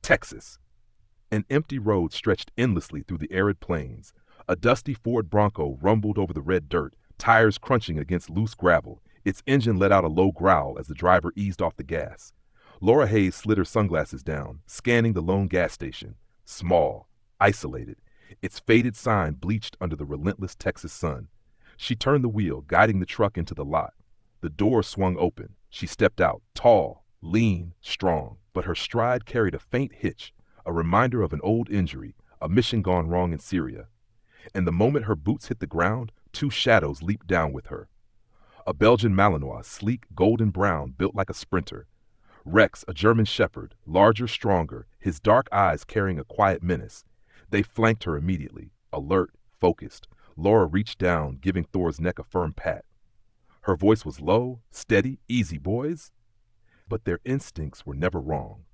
Texas. An empty road stretched endlessly through the arid plains. A dusty Ford Bronco rumbled over the red dirt, tires crunching against loose gravel. Its engine let out a low growl as the driver eased off the gas. Laura Hayes slid her sunglasses down, scanning the lone gas station. Small, isolated, its faded sign bleached under the relentless Texas sun. She turned the wheel, guiding the truck into the lot. The door swung open. She stepped out, tall, lean, strong, but her stride carried a faint hitch, a reminder of an old injury, a mission gone wrong in Syria. And the moment her boots hit the ground, two shadows leaped down with her. A Belgian Malinois, sleek, golden brown, built like a sprinter. Rex, a German shepherd, larger, stronger, his dark eyes carrying a quiet menace. They flanked her immediately, alert, focused. Laura reached down, giving Thor's neck a firm pat. Her voice was low, steady, easy, boys. But their instincts were never wrong.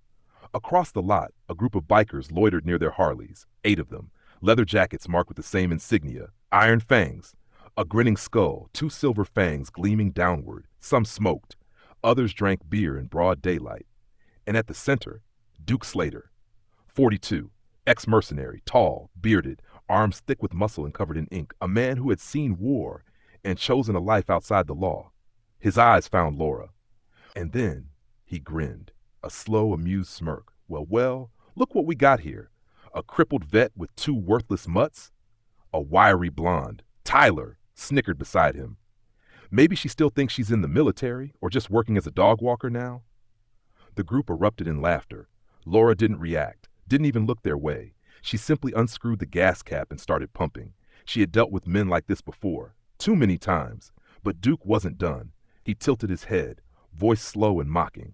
Across the lot, a group of bikers loitered near their Harleys, 8 of them, leather jackets marked with the same insignia, Iron Fangs, a grinning skull, 2 silver fangs gleaming downward, some smoked. Others drank beer in broad daylight. And at the center, Duke Slater, 42, ex-mercenary, tall, bearded, arms thick with muscle and covered in ink, a man who had seen war and chosen a life outside the law. His eyes found Laura. And then he grinned, a slow, amused smirk. Well, look what we got here. A crippled vet with 2 worthless mutts? A wiry blonde, Tyler, snickered beside him. Maybe she still thinks she's in the military or just working as a dog walker now. The group erupted in laughter. Laura didn't react, didn't even look their way. She simply unscrewed the gas cap and started pumping. She had dealt with men like this before, too many times. But Duke wasn't done. He tilted his head, voice slow and mocking.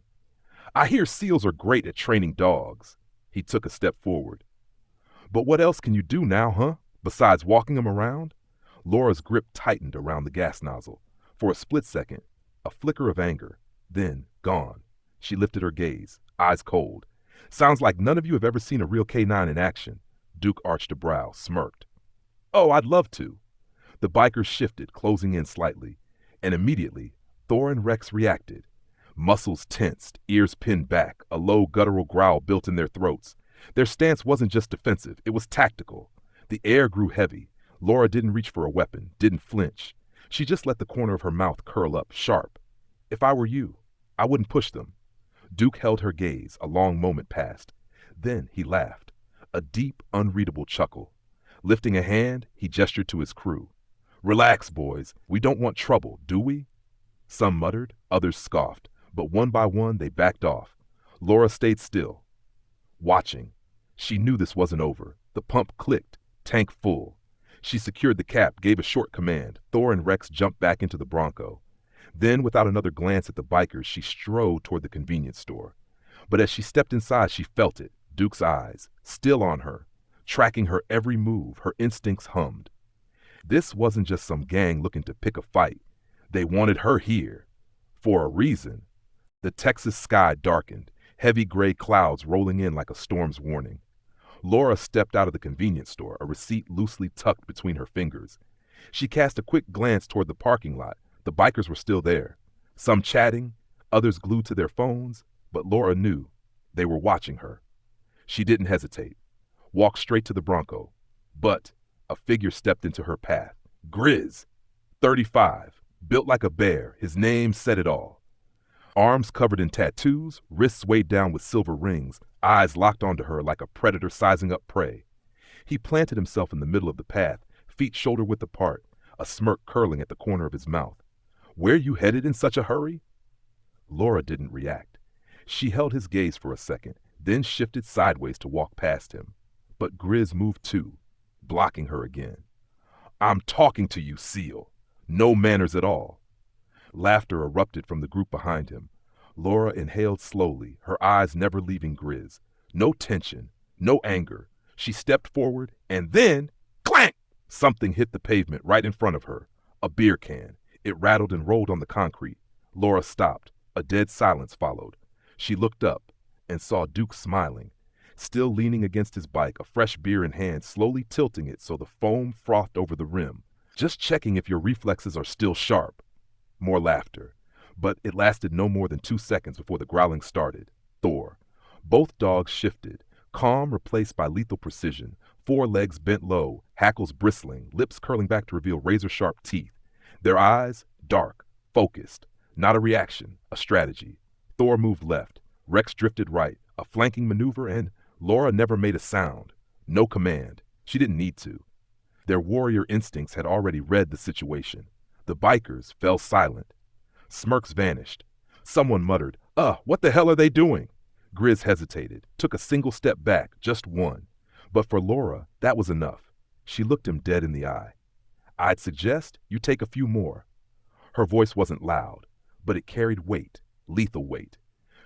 I hear SEALs are great at training dogs. He took a step forward. But what else can you do now, huh? Besides walking them around? Laura's grip tightened around the gas nozzle. For a split second, a flicker of anger, then gone. She lifted her gaze, eyes cold. Sounds like none of you have ever seen a real K9 in action. Duke arched a brow, smirked. Oh, I'd love to. The bikers shifted, closing in slightly. And immediately, Thor and Rex reacted. Muscles tensed, ears pinned back, a low guttural growl built in their throats. Their stance wasn't just defensive, it was tactical. The air grew heavy. Laura didn't reach for a weapon, didn't flinch. She just let the corner of her mouth curl up, sharp. If I were you, I wouldn't push them. Duke held her gaze. A long moment passed. Then he laughed, a deep, unreadable chuckle. Lifting a hand, he gestured to his crew. Relax, boys. We don't want trouble, do we? Some muttered, others scoffed, but one by one they backed off. Laura stayed still, watching. She knew this wasn't over. The pump clicked, tank full. She secured the cap, gave a short command. Thor and Rex jumped back into the Bronco. Then, without another glance at the bikers, she strode toward the convenience store. But as she stepped inside, she felt it, Duke's eyes, still on her, tracking her every move. Her instincts hummed. This wasn't just some gang looking to pick a fight. They wanted her here. For a reason. The Texas sky darkened, heavy gray clouds rolling in like a storm's warning. Laura stepped out of the convenience store, a receipt loosely tucked between her fingers. She cast a quick glance toward the parking lot. The bikers were still there, some chatting, others glued to their phones, but Laura knew they were watching her. She didn't hesitate, walked straight to the Bronco, but a figure stepped into her path. Grizz, 35, built like a bear, his name said it all. Arms covered in tattoos, wrists weighed down with silver rings, eyes locked onto her like a predator sizing up prey. He planted himself in the middle of the path, feet shoulder-width apart, a smirk curling at the corner of his mouth. Where you headed in such a hurry? Laura didn't react. She held his gaze for a second, then shifted sideways to walk past him. But Grizz moved too, blocking her again. I'm talking to you, SEAL. No manners at all. Laughter erupted from the group behind him. Laura inhaled slowly, her eyes never leaving Grizz. No tension, no anger. She stepped forward, and then, clank! Something hit the pavement right in front of her. A beer can. It rattled and rolled on the concrete. Laura stopped. A dead silence followed. She looked up and saw Duke smiling, still leaning against his bike, a fresh beer in hand, slowly tilting it so the foam frothed over the rim. Just checking if your reflexes are still sharp. More laughter. But it lasted no more than 2 seconds before the growling started. Thor. Both dogs shifted, Calm replaced by lethal precision, forelegs bent low, hackles bristling, lips curling back to reveal razor-sharp teeth. Their eyes, dark, focused. Not a reaction, a strategy. Thor moved left. Rex drifted right, a flanking maneuver, and Laura never made a sound. No command. She didn't need to. Their warrior instincts had already read the situation. The bikers fell silent. Smirks vanished. Someone muttered, what the hell are they doing?" Grizz hesitated, took a single step back, just one. But for Laura, that was enough. She looked him dead in the eye. "I'd suggest you take a few more." Her voice wasn't loud, but it carried weight, lethal weight.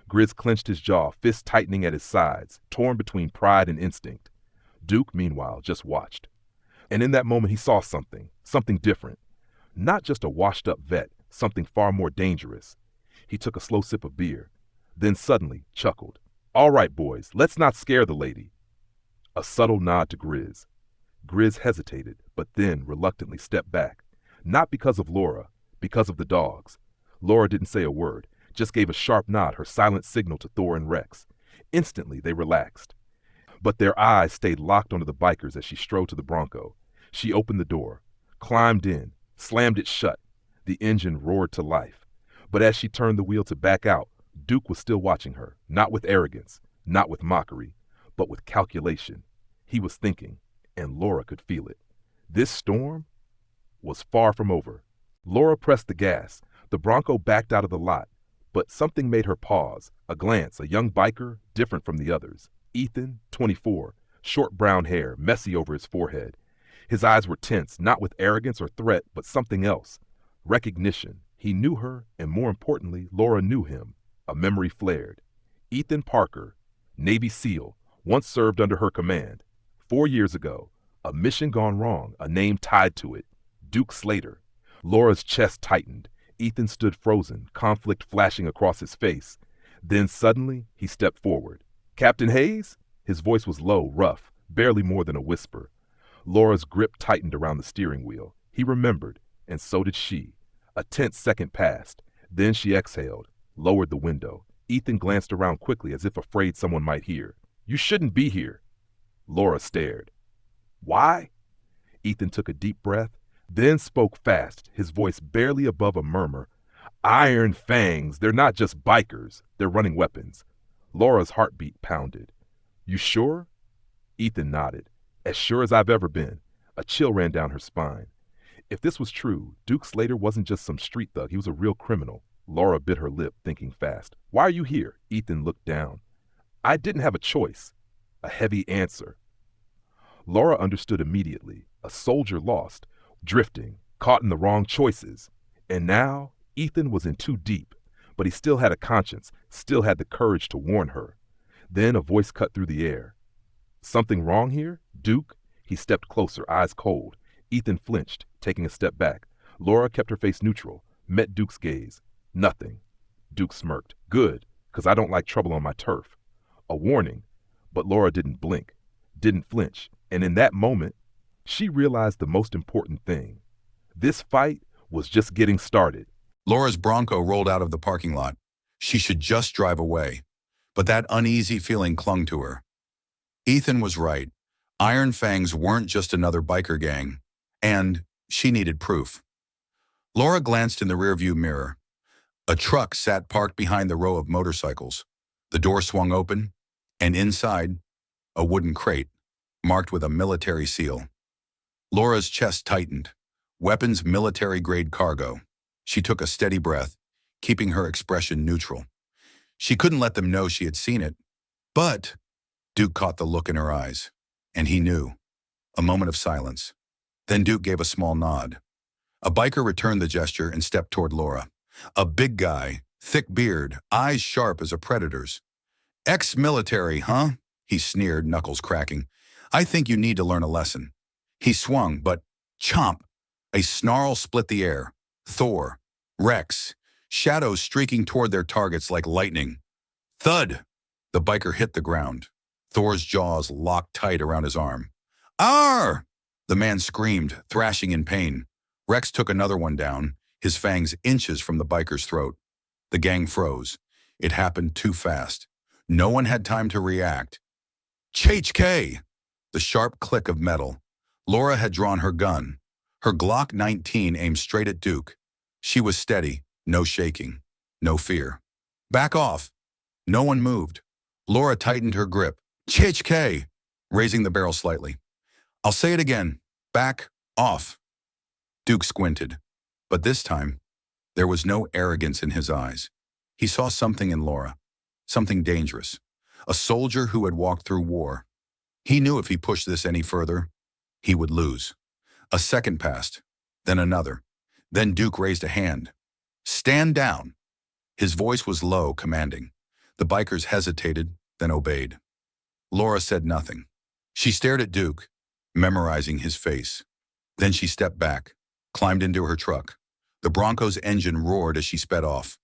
Grizz clenched his jaw, fists tightening at his sides, torn between pride and instinct. Duke, meanwhile, just watched. And in that moment he saw something different. Not just a washed-up vet, something far more dangerous. He took a slow sip of beer, then suddenly chuckled. "All right, boys, let's not scare the lady." A subtle nod to Grizz. Grizz hesitated, but then reluctantly stepped back. Not because of Laura, because of the dogs. Laura didn't say a word, just gave a sharp nod, her silent signal to Thor and Rex. Instantly, they relaxed. But their eyes stayed locked onto the bikers as she strode to the Bronco. She opened the door, climbed in, slammed it shut. The engine roared to life. But as she turned the wheel to back out, Duke was still watching her, not with arrogance, not with mockery, but with calculation. He was thinking, and Laura could feel it. This storm was far from over. Laura pressed the gas. The Bronco backed out of the lot, but something made her pause. A glance, a young biker, different from the others. Ethan, 24, short brown hair, messy over his forehead. His eyes were tense, not with arrogance or threat, but something else. Recognition. He knew her, and more importantly, Laura knew him. A memory flared. Ethan Parker, Navy SEAL, once served under her command. 4 years ago, a mission gone wrong, a name tied to it. Duke Slater. Laura's chest tightened. Ethan stood frozen, conflict flashing across his face. Then suddenly, he stepped forward. "Captain Hayes?" His voice was low, rough, barely more than a whisper. Laura's grip tightened around the steering wheel. He remembered, and so did she. A tense second passed. Then she exhaled, lowered the window. Ethan glanced around quickly as if afraid someone might hear. "You shouldn't be here." Laura stared. "Why?" Ethan took a deep breath, then spoke fast, his voice barely above a murmur. "Iron Fangs, they're not just bikers, they're running weapons." Laura's heartbeat pounded. "You sure?" Ethan nodded. "As sure as I've ever been." A chill ran down her spine. If this was true, Duke Slater wasn't just some street thug, he was a real criminal. Laura bit her lip, thinking fast. "Why are you here?" Ethan looked down. "I didn't have a choice." A heavy answer. Laura understood immediately. A soldier lost, drifting, caught in the wrong choices. And now, Ethan was in too deep. But he still had a conscience, still had the courage to warn her. Then a voice cut through the air. "Something wrong here? Duke?" He stepped closer, eyes cold. Ethan flinched, taking a step back. Laura kept her face neutral, met Duke's gaze. "Nothing." Duke smirked. "Good, 'cause I don't like trouble on my turf." A warning, but Laura didn't blink, didn't flinch, and in that moment, she realized the most important thing. This fight was just getting started. Laura's Bronco rolled out of the parking lot. She should just drive away, but that uneasy feeling clung to her. Ethan was right. Iron Fangs weren't just another biker gang, and she needed proof. Laura glanced in the rearview mirror. A truck sat parked behind the row of motorcycles. The door swung open, and inside, a wooden crate, marked with a military seal. Laura's chest tightened. Weapons military-grade cargo. She took a steady breath, keeping her expression neutral. She couldn't let them know she had seen it. But Duke caught the look in her eyes, and he knew. A moment of silence. Then Duke gave a small nod. A biker returned the gesture and stepped toward Laura. A big guy, thick beard, eyes sharp as a predator's. "Ex-military, huh?" he sneered, knuckles cracking. "I think you need to learn a lesson." He swung, but chomp! A snarl split the air. Thor, Rex, shadows streaking toward their targets like lightning. Thud! The biker hit the ground. Thor's jaws locked tight around his arm. "Arr!" The man screamed, thrashing in pain. Rex took another one down, his fangs inches from the biker's throat. The gang froze. It happened too fast. No one had time to react. HK! The sharp click of metal. Laura had drawn her gun. Her Glock 19 aimed straight at Duke. She was steady, no shaking, no fear. Back off! No one moved. Laura tightened her grip. HK! Raising the barrel slightly. I'll say it again. Back off. Duke squinted. But this time, there was no arrogance in his eyes. He saw something in Laura. Something dangerous. A soldier who had walked through war. He knew if he pushed this any further, he would lose. A second passed, then another. Then Duke raised a hand. Stand down. His voice was low, commanding. The bikers hesitated, then obeyed. Laura said nothing. She stared at Duke, memorizing his face. Then she stepped back, climbed into her truck. The Bronco's engine roared as she sped off,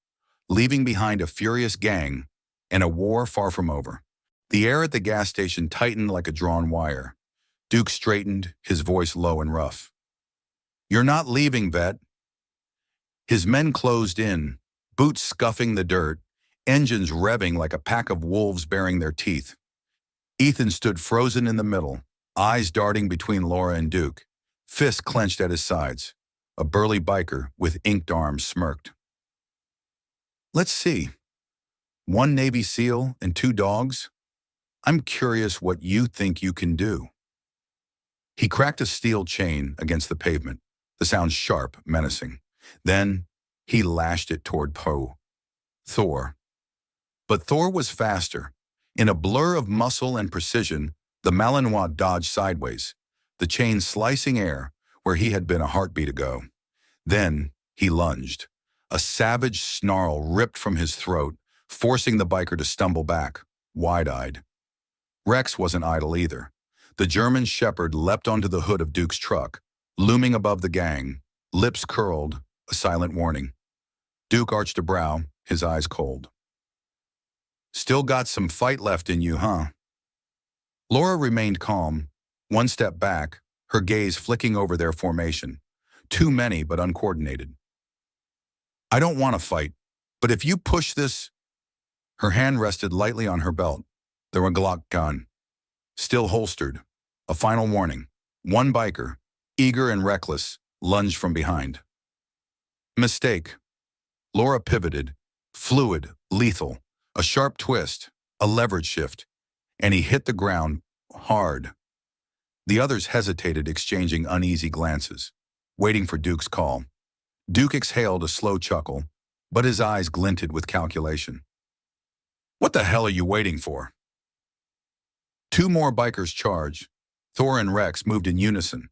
leaving behind a furious gang and a war far from over. The air at the gas station tightened like a drawn wire. Duke straightened, his voice low and rough. You're not leaving, vet. His men closed in, boots scuffing the dirt, engines revving like a pack of wolves baring their teeth. Ethan stood frozen in the middle, eyes darting between Laura and Duke, fists clenched at his sides. A burly biker with inked arms smirked. Let's see. 1 Navy SEAL and 2 dogs? I'm curious what you think you can do. He cracked a steel chain against the pavement, the sound sharp, menacing. Then he lashed it toward Poe. Thor. But Thor was faster. In a blur of muscle and precision, the Malinois dodged sideways, the chain slicing air where he had been a heartbeat ago. Then he lunged. A savage snarl ripped from his throat, forcing the biker to stumble back, wide-eyed. Rex wasn't idle either. The German shepherd leapt onto the hood of Duke's truck, looming above the gang, lips curled, a silent warning. Duke arched a brow, his eyes cold. Still got some fight left in you, huh? Laura remained calm, one step back, her gaze flicking over their formation. Too many, but uncoordinated. I don't want to fight, but if you push this... Her hand rested lightly on her belt, the Glock gun, still holstered. A final warning. One biker, eager and reckless, lunged from behind. Mistake. Laura pivoted, fluid, lethal, a sharp twist, a leverage shift, and he hit the ground hard. The others hesitated, exchanging uneasy glances, waiting for Duke's call. Duke exhaled a slow chuckle, but his eyes glinted with calculation. What the hell are you waiting for? 2 more bikers charged. Thor and Rex moved in unison.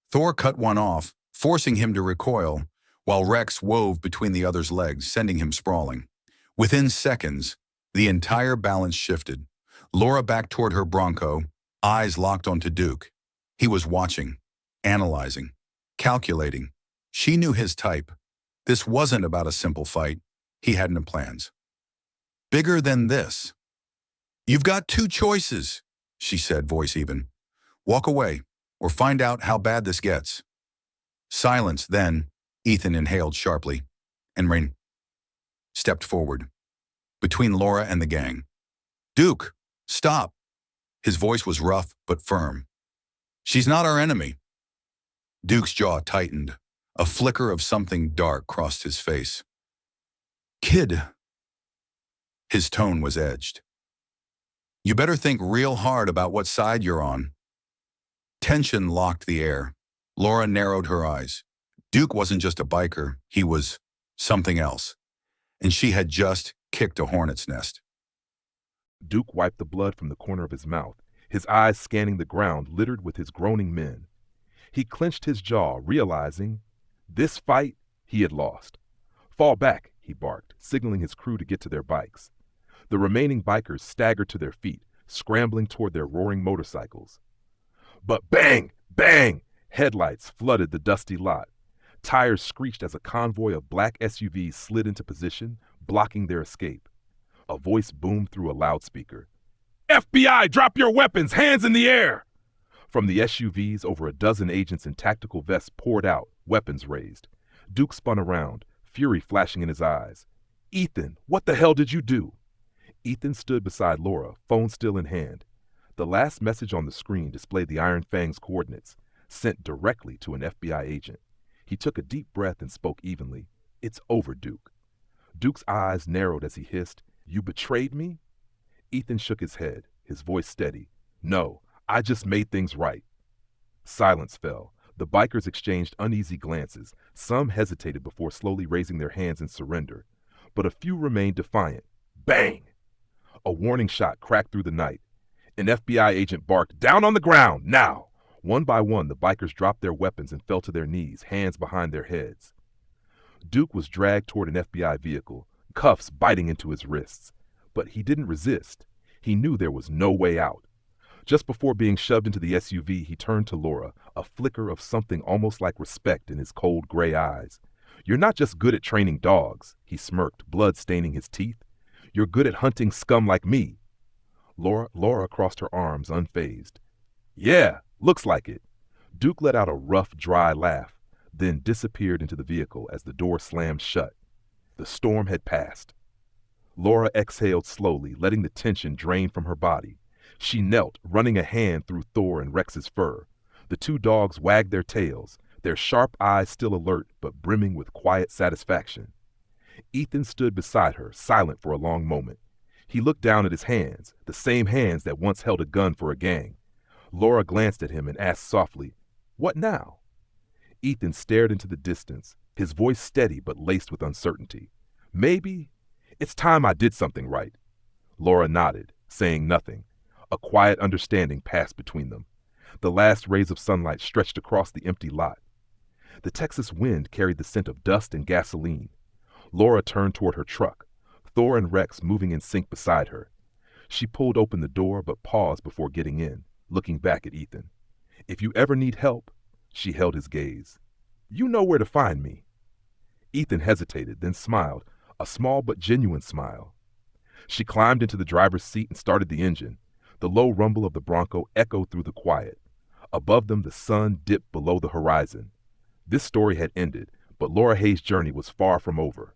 Thor cut one off, forcing him to recoil, while Rex wove between the other's legs, sending him sprawling. Within seconds, the entire balance shifted. Laura backed toward her Bronco, eyes locked onto Duke. He was watching, analyzing, calculating. She knew his type. This wasn't about a simple fight. He had no plans. Bigger than this. You've got 2 choices, she said, voice even. Walk away, or find out how bad this gets. Silence, then, Ethan inhaled sharply, and Rain stepped forward, between Laura and the gang. Duke, stop. His voice was rough but firm. She's not our enemy. Duke's jaw tightened. A flicker of something dark crossed his face. Kid. His tone was edged. You better think real hard about what side you're on. Tension locked the air. Laura narrowed her eyes. Duke wasn't just a biker, he was something else. And she had just kicked a hornet's nest. Duke wiped the blood from the corner of his mouth, his eyes scanning the ground littered with his groaning men. He clenched his jaw, realizing this fight he had lost. Fall back, he barked, signaling his crew to get to their bikes. The remaining bikers staggered to their feet, scrambling toward their roaring motorcycles. But bang, bang! Headlights flooded the dusty lot. Tires screeched as a convoy of black SUVs slid into position, blocking their escape. A voice boomed through a loudspeaker. FBI, drop your weapons, hands in the air! From the SUVs, over a dozen agents in tactical vests poured out, weapons raised. Duke spun around, fury flashing in his eyes. Ethan, what the hell did you do? Ethan stood beside Laura, phone still in hand. The last message on the screen displayed the Iron Fangs coordinates, sent directly to an FBI agent. He took a deep breath and spoke evenly. "It's over, Duke." Duke's eyes narrowed as he hissed, "You betrayed me?" Ethan shook his head, his voice steady. "No, I just made things right." Silence fell. The bikers exchanged uneasy glances. Some hesitated before slowly raising their hands in surrender. But a few remained defiant. Bang! A warning shot cracked through the night. An FBI agent barked, "Down on the ground, now!" One by one, the bikers dropped their weapons and fell to their knees, hands behind their heads. Duke was dragged toward an FBI vehicle, cuffs biting into his wrists. But he didn't resist. He knew there was no way out. Just before being shoved into the SUV, he turned to Laura, a flicker of something almost like respect in his cold gray eyes. "You're not just good at training dogs," he smirked, blood staining his teeth. "You're good at hunting scum like me." Laura crossed her arms, unfazed. "Yeah, looks like it." Duke let out a rough, dry laugh, then disappeared into the vehicle as the door slammed shut. The storm had passed. Laura exhaled slowly, letting the tension drain from her body. She knelt, running a hand through Thor and Rex's fur. The two dogs wagged their tails, their sharp eyes still alert but brimming with quiet satisfaction. Ethan stood beside her, silent for a long moment. He looked down at his hands, the same hands that once held a gun for a gang. Laura glanced at him and asked softly, "What now?" Ethan stared into the distance, his voice steady but laced with uncertainty. "Maybe it's time I did something right." Laura nodded, saying nothing. A quiet understanding passed between them. The last rays of sunlight stretched across the empty lot. The Texas wind carried the scent of dust and gasoline. Laura turned toward her truck, Thor and Rex moving in sync beside her. She pulled open the door but paused before getting in, looking back at Ethan. "If you ever need help," she held his gaze, "you know where to find me." Ethan hesitated, then smiled, a small but genuine smile. She climbed into the driver's seat and started the engine. The low rumble of the Bronco echoed through the quiet. Above them, the sun dipped below the horizon. This story had ended, but Laura Hayes' journey was far from over.